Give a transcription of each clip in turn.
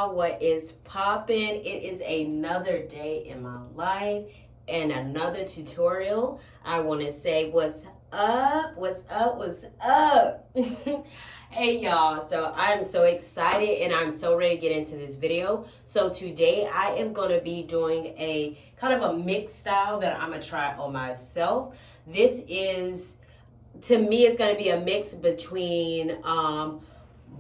y'all, what is poppin'? It is another day in my life and another tutorial. I want to say what's up, what's up, what's up. Hey y'all, so I'm so excited and I'm so ready to get into this video. So today I am going to be doing a kind of a mixed style that I'm going to try on myself. This is, to me, it's going to be a mix between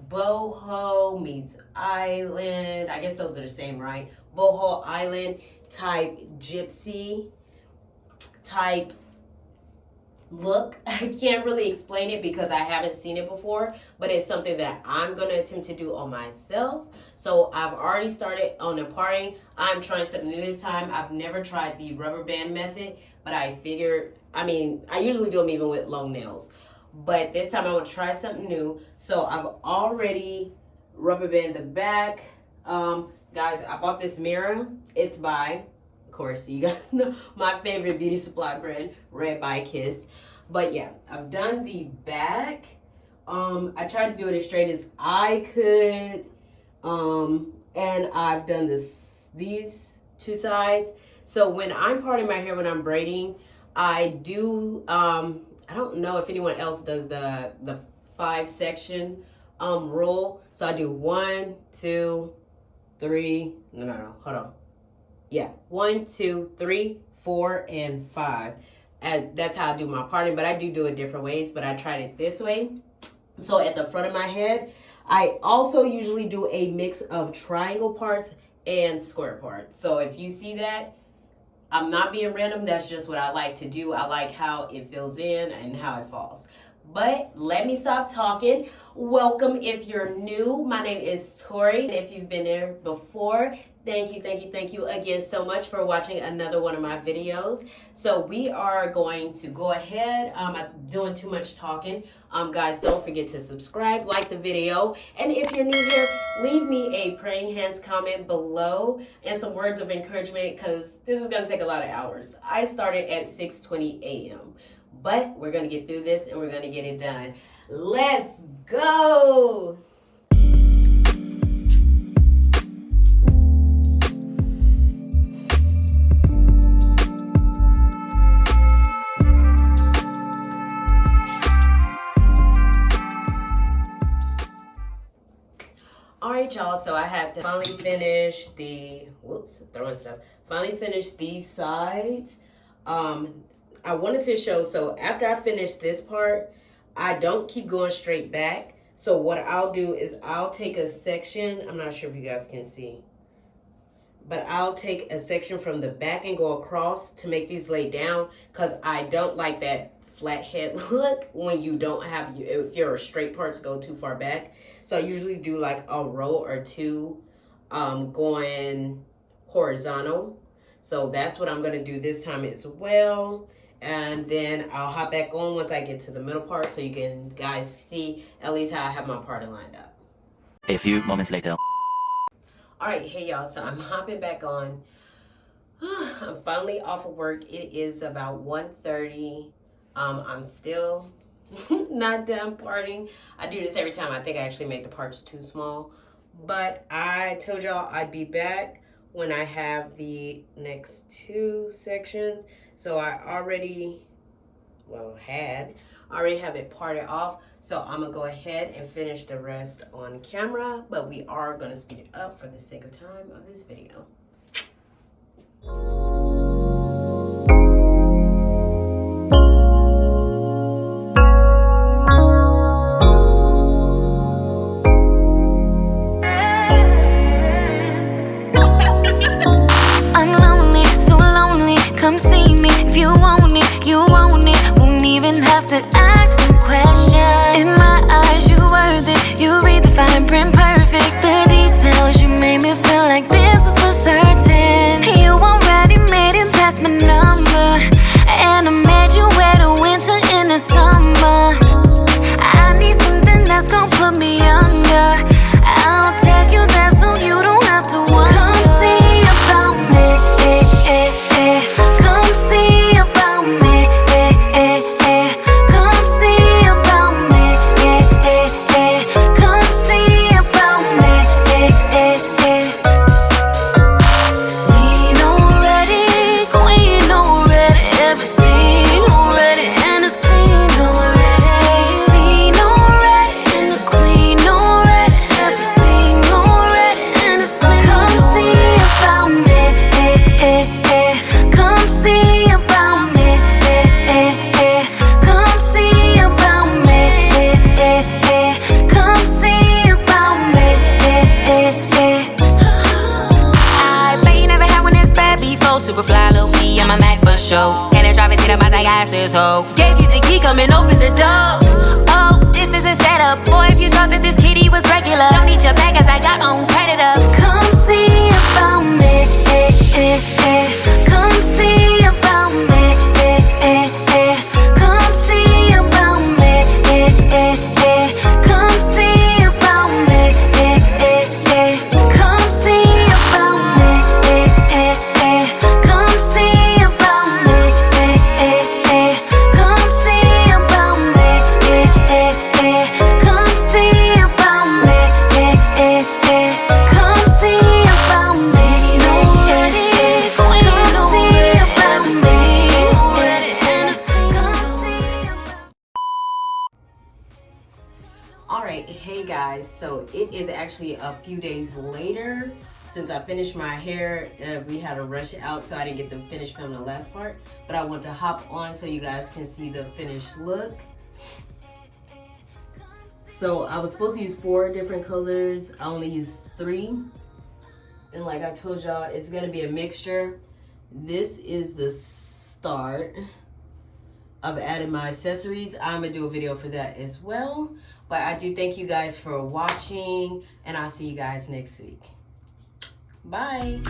boho meets island. I guess those are the same, right? Boho island type gypsy type look. I can't really explain it because I haven't seen it before, but it's something that I'm going to attempt to do on myself. So I've already started on the parting. I'm trying something new this time. I've never tried the rubber band method, but I figured, I usually do them even with long nails. But this time I want to try something new. So I've already rubber banded the back. Guys, I bought this mirror. It's by, of course, you guys know my favorite beauty supply brand, Red by Kiss. But yeah, I've done the back. I tried to do it as straight as I could. And I've done these two sides. So when I'm parting my hair, when I'm braiding, I do, I don't know if anyone else does the 5-section rule. So I do 1, 2, 3. No, hold on. Yeah, 1, 2, 3, 4, and 5. And that's how I do my parting, but I do it different ways, but I tried it this way. So at the front of my head, I also usually do a mix of triangle parts and square parts. So if you see that, I'm not being random. That's just what I like to do. I like how it fills in and how it falls. But let me stop talking. Welcome if you're new. My name is Tori. And if you've been there before, thank you again so much for watching another one of my videos. So we are going to go ahead. I'm doing too much talking. Guys, don't forget to subscribe, like the video. And if you're new here, leave me a praying hands comment below and some words of encouragement because this is going to take a lot of hours. I started at 6:20 a.m. But we're going to get through this and we're going to get it done. Let's go! Alright y'all, so I had to finally finish the, finally finish these sides. I wanted to show, so after I finish this part, I don't keep going straight back. So what I'll do is I'll take a section, I'm not sure if you guys can see, but I'll take a section from the back and go across to make these lay down because I don't like that flat head look when you don't have, if your straight parts go too far back. So I usually do like a row or two going horizontal. So that's what I'm going to do this time as well. And then I'll hop back on once I get to the middle part so you can guys see at least how I have my parting lined up. A few moments later. Alright, hey y'all, so I'm hopping back on. I'm finally off of work. It is about 1:30. I'm still not done parting. I do this every time. I think I actually make the parts too small. But I told y'all I'd be back when I have the next 2 sections. So I already have it parted off. So I'm going to go ahead and finish the rest on camera. But we are going to speed it up for the sake of time of this video. Come see me if you want it, you want it. Won't even have to ask no question. In my eyes, you worth it. You read the fine print perfect. The details, you made me feel like this is for certain. You already made it past my number, and I made you wear the winter in the summer. I need something that's gonna put me under. I'll take you there so you don't have to wonder. Come see about me, Come see about me, Come see about me, Come see about me, follow me, I'm a Mac for show. And the driver's seat about that gas is hoe. Gave you the key, come and open the door. Oh, this is a setup. Boy, if you thought that this kitty was regular, don't need your bag as I got on credit up. Come see about me, come see about me, come see about me, come see about me, come see about me, come see about me, come see about me, come see about me, come see about me. Alright, hey guys, so it is actually a few days later since I finished my hair. We had to rush it out, so I didn't get to finish filming the last part, but I want to hop on so you guys can see the finished look. So I was supposed to use 4 different colors. I only used 3, and like I told y'all, it's gonna be a mixture. This is the start. I've added my accessories. I'm gonna do a video for that as well. But I do thank you guys for watching, and I'll see you guys next week. Bye.